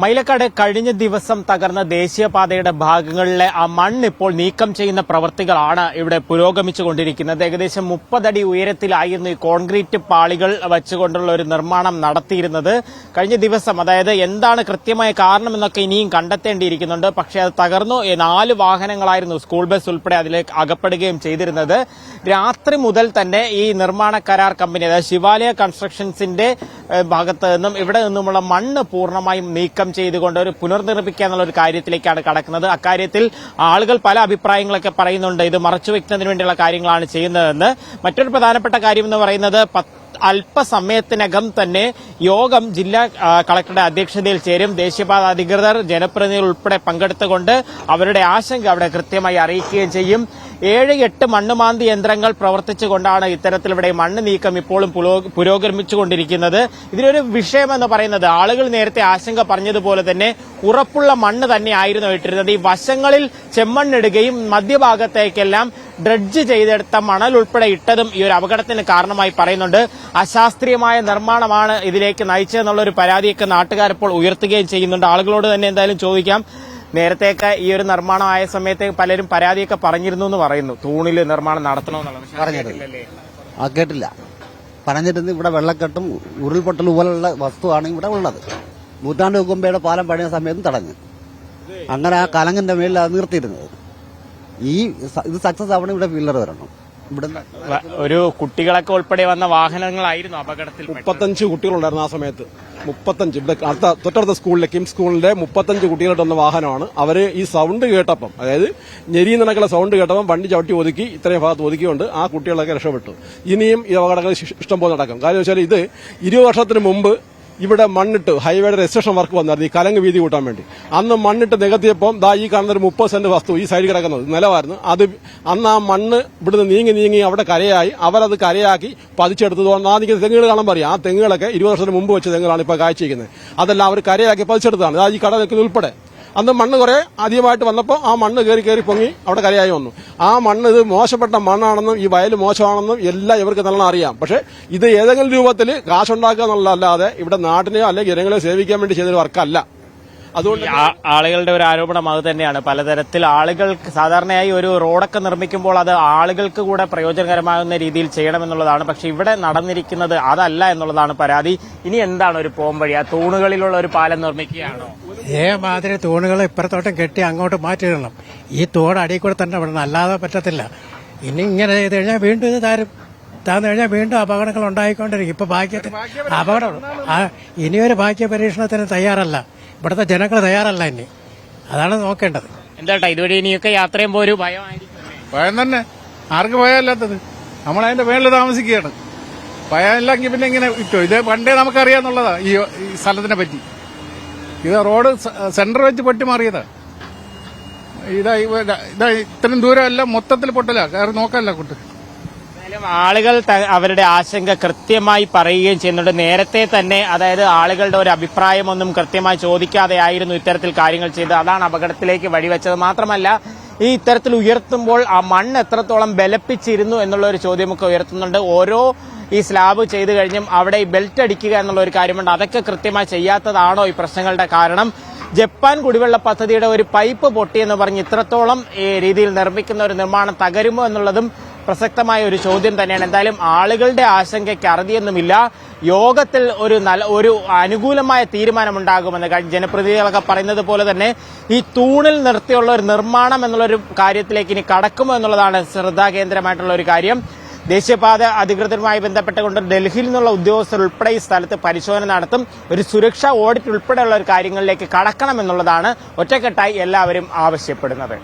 മൈലക്കാട് കഴിഞ്ഞ ദിവസം തകർന്ന ദേശീയപാതയുടെ ഭാഗങ്ങളിലെ ആ മണ്ണ് ഇപ്പോൾ നീക്കം ചെയ്യുന്ന പ്രവൃത്തികളാണ് ഇവിടെ പുരോഗമിച്ചുകൊണ്ടിരിക്കുന്നത്. ഏകദേശം 30 അടി ഉയരത്തിലായിരുന്നു ഈ കോൺക്രീറ്റ് പാളികൾ വെച്ചുകൊണ്ടുള്ള ഒരു നിർമ്മാണം നടത്തിയിരുന്നത്. കഴിഞ്ഞ ദിവസം, അതായത് എന്താണ് കൃത്യമായ കാരണമെന്നൊക്കെ ഇനിയും കണ്ടെത്തേണ്ടിയിരിക്കുന്നുണ്ട്. പക്ഷേ അത് തകർന്നു. 4 വാഹനങ്ങളായിരുന്നു, സ്കൂൾ ബസ് ഉൾപ്പെടെ അതിലേക്ക് അകപ്പെടുകയും ചെയ്തിരുന്നത്. രാത്രി മുതൽ തന്നെ ഈ നിർമ്മാണ കരാർ കമ്പനി, അതായത് ശിവാലയ കൺസ്ട്രക്ഷൻസിന്റെ ഭാഗത്ത് നിന്നും ഇവിടെ നിന്നുമുള്ള മണ്ണ് പൂർണ്ണമായും നീക്കം ചെയ്തുകൊണ്ട് ഒരു പുനർനിർമ്മിക്കുക എന്നുള്ള ഒരു കാര്യത്തിലേക്കാണ് കടക്കുന്നത്. അക്കാര്യത്തിൽ ആളുകൾ പല അഭിപ്രായങ്ങളൊക്കെ പറയുന്നുണ്ട്. ഇത് മറച്ചുവെക്കുന്നതിന് വേണ്ടിയുള്ള കാര്യങ്ങളാണ് ചെയ്യുന്നതെന്ന്. മറ്റൊരു പ്രധാനപ്പെട്ട കാര്യം എന്ന് പറയുന്നത്, അല്പസമയത്തിനകം തന്നെ യോഗം ജില്ലാ കളക്ടറുടെ അധ്യക്ഷതയിൽ ചേരും. ദേശീയപാത അധികൃതർ, ജനപ്രതിനിധികൾ ഉൾപ്പെടെ പങ്കെടുത്തുകൊണ്ട് അവരുടെ ആശങ്ക അവിടെ കൃത്യമായി അറിയിക്കുകയും ചെയ്യും. 7-8 മണ്ണുമാന്തി യന്ത്രങ്ങൾ പ്രവർത്തിച്ചുകൊണ്ടാണ് ഇത്തരത്തിൽ ഇവിടെ മണ്ണ് നീക്കം ഇപ്പോഴും പുരോഗമിച്ചുകൊണ്ടിരിക്കുന്നത്. ഇതിനൊരു വിഷയമെന്ന് പറയുന്നത്, ആളുകൾ നേരത്തെ ആശങ്ക പറഞ്ഞതുപോലെ തന്നെ ഉറപ്പുള്ള മണ്ണ് തന്നെയായിരുന്നു ഇട്ടിരുന്നത്. ഈ വശങ്ങളിൽ ചെമ്മണ്ണിടുകയും മധ്യഭാഗത്തേക്കെല്ലാം ഡ്രഡ്ജ് ചെയ്തെടുത്ത മണൽ ഉൾപ്പെടെ ഇട്ടതും ഈ ഒരു അപകടത്തിന് കാരണമായി പറയുന്നുണ്ട്. അശാസ്ത്രീയമായ നിർമ്മാണമാണ് ഇതിലേക്ക് നയിച്ചതെന്നുള്ളൊരു പരാതിയൊക്കെ നാട്ടുകാരിപ്പോൾ ഉയർത്തുകയും ചെയ്യുന്നുണ്ട്. ആളുകളോട് തന്നെ എന്തായാലും ചോദിക്കാം. നേരത്തെയൊക്കെ ഈ ഒരു നിർമ്മാണം ആയ സമയത്ത് പലരും പരാതിയൊക്കെ പറഞ്ഞിരുന്നു എന്ന് പറയുന്നു, തൂണിൽ നിർമ്മാണം നടത്തണമെന്നുള്ളത്. കേട്ടില്ല. പറഞ്ഞിരുന്നു ഇവിടെ വെള്ളക്കെട്ടും ഉരുൾപൊട്ടൽ പോലുള്ള വസ്തുവാണ് ഇവിടെ ഉള്ളത്. നൂറ്റാണ്ട് മുമ്പയുടെ പാലം പണിയ സമയത്തും തടഞ്ഞു. അങ്ങനെ ആ കലങ്ങിന്റെ മേലിൽ അത് നിർത്തിയിരുന്നത്. ഇത് സക്സസ് ആവണം, ഇവിടെ പില്ലർ വരണം. ഇവിടുന്ന് ഒരു കുട്ടികളൊക്കെ ഉൾപ്പെടെ വന്ന വാഹനങ്ങളായിരുന്നു അപകടത്തിൽ. 35 കുട്ടികളുണ്ടായിരുന്നു ആ സമയത്ത്. 35 ഇവിടെ തൊട്ടടുത്ത സ്കൂളിലെ കിംസ് സ്കൂളിന്റെ 35 കുട്ടികളുടെ വന്ന വാഹനമാണ്. അവര് ഈ സൗണ്ട് കേട്ടപ്പം, അതായത് ഞെരി നടക്കുന്ന സൗണ്ട് കേട്ടപ്പം വണ്ടി ചവിട്ടി ഒതുക്കി ഇത്രയും ഭാഗത്ത് ഒതുക്കിക്കൊണ്ട് ആ കുട്ടികളൊക്കെ രക്ഷപ്പെട്ടു. ഇനിയും ഈ അപകടങ്ങൾ ഇഷ്ടം പോലെ നടക്കും. കാര്യം വെച്ചാൽ ഇത് 20 വർഷത്തിന് മുമ്പ് ഇവിടെ മണ്ണിട്ട് ഹൈവേയുടെ രജിസ്ട്രേഷൻ വർക്ക് വന്നായിരുന്നു, ഈ കലങ്ങ് വീതി കൂട്ടാൻ വേണ്ടി. അന്ന് മണ്ണിട്ട് നികത്തിയപ്പം ഈ കാണുന്ന ഒരു 30 സെന്റ് വസ്തു ഈ സൈഡിൽ കിടക്കുന്നത് നിലവായിരുന്നു. അത് അന്ന് ആ മണ്ണ് ഇവിടുന്ന് നീങ്ങി അവിടെ കരയായി. അവരത് കരയാക്കി പതിച്ചെടുത്തത്. ആ നിൽക്കുന്ന തെങ്ങുകൾ കാണാൻ പറയും. ആ തെങ്ങുകളൊക്കെ 20 വർഷത്തിന് മുമ്പ് വെച്ച തെങ്ങുകളാണ് ഇപ്പോൾ കാഴ്ചയ്ക്കുന്നത്. അതെല്ലാം അവർ കരയാക്കി പതിച്ചെടുത്തതാണ്. ഈ കട നിൽക്കുന്നത് ഉൾപ്പെടെ. അന്ന് മണ്ണ് കുറെ അധികമായിട്ട് വന്നപ്പോൾ ആ മണ്ണ് കയറി പൊങ്ങി അവിടെ കരയായി വന്നു. ആ മണ്ണ് ഇത് മോശപ്പെട്ട മണ്ണാണെന്നും ഈ വയൽ മോശമാണെന്നും എല്ലാം ഇവർക്ക് നല്ലോണം അറിയാം. പക്ഷെ ഇത് ഏതെങ്കിലും രൂപത്തിൽ കാശുണ്ടാക്കുക എന്നുള്ളതല്ലാതെ ഇവിടെ നാട്ടിനെയോ അല്ലെങ്കിൽ ജനങ്ങളെ സേവിക്കാൻ വേണ്ടി ചെയ്തൊരു വർക്കല്ല. അതുകൊണ്ട് ആളുകളുടെ ഒരു ആരോപണം അത് തന്നെയാണ്. പലതരത്തിൽ ആളുകൾക്ക് സാധാരണയായി ഒരു റോഡൊക്കെ നിർമ്മിക്കുമ്പോൾ അത് ആളുകൾക്ക് കൂടെ പ്രയോജനകരമാകുന്ന രീതിയിൽ ചെയ്യണമെന്നുള്ളതാണ്. പക്ഷെ ഇവിടെ നടന്നിരിക്കുന്നത് അതല്ല എന്നുള്ളതാണ് പരാതി. ഇനി എന്താണ് ഒരു പോംവഴി? ആ തൂണുകളിലുള്ള ഒരു പാലം നിർമ്മിക്കുകയാണോ? മാതിരി തൂണുകൾ ഇപ്പുറത്തോട്ടും കെട്ടി അങ്ങോട്ട് മാറ്റിയിടണം. ഈ തൂണ് അടിയിൽ കൂടെ തന്നെ വിടണം, അല്ലാതെ പറ്റത്തില്ല. ഇനി ഇങ്ങനെ ചെയ്ത് കഴിഞ്ഞാൽ വീണ്ടും ഇത് താന്നു കഴിഞ്ഞാൽ വീണ്ടും അപകടങ്ങൾ ഉണ്ടായിക്കൊണ്ടിരിക്കും. ഇപ്പൊ അപകടം ഇനിയൊരു ഭാഗ്യ പരീക്ഷണത്തിന് തയ്യാറല്ല ഇവിടുത്തെ ജനങ്ങൾ, തയ്യാറല്ല. ഇനി അതാണ് നോക്കേണ്ടത്. എന്താ ഇതുവഴി ഇനിയൊക്കെ യാത്ര ചെയ്യുമ്പോൾ ഒരു ഭയം തന്നെ. ആർക്ക് ഭയമല്ലാത്തത്? നമ്മളതിന്റെ മേളിൽ താമസിക്കുകയാണ്. ഭയമില്ലെങ്കിൽ പിന്നെ ഇങ്ങനെ ഇട്ടോ. ഇത് പണ്ടേ നമുക്കറിയാന്നുള്ളതാ ഈ സ്ഥലത്തിനെ പറ്റി. ഇത് റോഡ് സെന്റർ വെച്ച് പൊട്ടിമാറിയതാ. ഇതാ ഇത്രയും ദൂരമല്ല, മൊത്തത്തിൽ പൊട്ടല. കയറി നോക്കല്ല കുട്ടി. ആളുകൾ അവരുടെ ആശങ്ക കൃത്യമായി പറയുകയും ചെയ്യുന്നുണ്ട്. നേരത്തെ തന്നെ, അതായത് ആളുകളുടെ ഒരു അഭിപ്രായമൊന്നും കൃത്യമായി ചോദിക്കാതെ ആയിരുന്നു ഇത്തരത്തിൽ കാര്യങ്ങൾ ചെയ്ത്. അതാണ് അപകടത്തിലേക്ക് വഴിവെച്ചത്. മാത്രമല്ല, ഈ ഇത്തരത്തിൽ ഉയർത്തുമ്പോൾ ആ മണ്ണ് എത്രത്തോളം ബലപ്പിച്ചിരുന്നു എന്നുള്ള ഒരു ചോദ്യമൊക്കെ ഉയർത്തുന്നുണ്ട്. ഓരോ ഈ സ്ലാബ് ചെയ്തു കഴിഞ്ഞും അവിടെ ഈ ബെൽറ്റ് അടിക്കുക എന്നുള്ള ഒരു കാര്യമുണ്ട്. അതൊക്കെ കൃത്യമായി ചെയ്യാത്തതാണോ ഈ പ്രശ്നങ്ങളുടെ കാരണം? ജപ്പാൻ കുടിവെള്ള പദ്ധതിയുടെ ഒരു പൈപ്പ് പൊട്ടിയെന്ന് പറഞ്ഞ് ഇത്രത്തോളം ഈ രീതിയിൽ നിർമ്മിക്കുന്ന ഒരു നിർമ്മാണം തകരുമോ എന്നുള്ളതും പ്രസക്തമായ ഒരു ചോദ്യം തന്നെയാണ്. എന്തായാലും ആളുകളുടെ ആശങ്കയ്ക്ക് അറുതിയൊന്നുമില്ല. യോഗത്തിൽ ഒരു അനുകൂലമായ തീരുമാനമുണ്ടാകുമെന്ന് ജനപ്രതിനിധികളൊക്കെ പറയുന്നത് പോലെ തന്നെ ഈ തൂണിൽ നിർത്തിയുള്ള ഒരു നിർമ്മാണം എന്നുള്ളൊരു കാര്യത്തിലേക്ക് ഇനി കടക്കുമോ എന്നുള്ളതാണ് ശ്രദ്ധാകേന്ദ്രമായിട്ടുള്ള ഒരു കാര്യം. ദേശീയപാത അധികൃതരുമായി ബന്ധപ്പെട്ടുകൊണ്ട് ഡൽഹിയിൽ നിന്നുള്ള ഉദ്യോഗസ്ഥർ ഉൾപ്പെടെ ഈ സ്ഥലത്ത് പരിശോധന നടത്തും. ഒരു സുരക്ഷാ ഓഡിറ്റ് ഉൾപ്പെടെയുള്ള ഒരു കാര്യങ്ങളിലേക്ക് കടക്കണമെന്നുള്ളതാണ് ഒറ്റക്കെട്ടായി എല്ലാവരും ആവശ്യപ്പെടുന്നത്.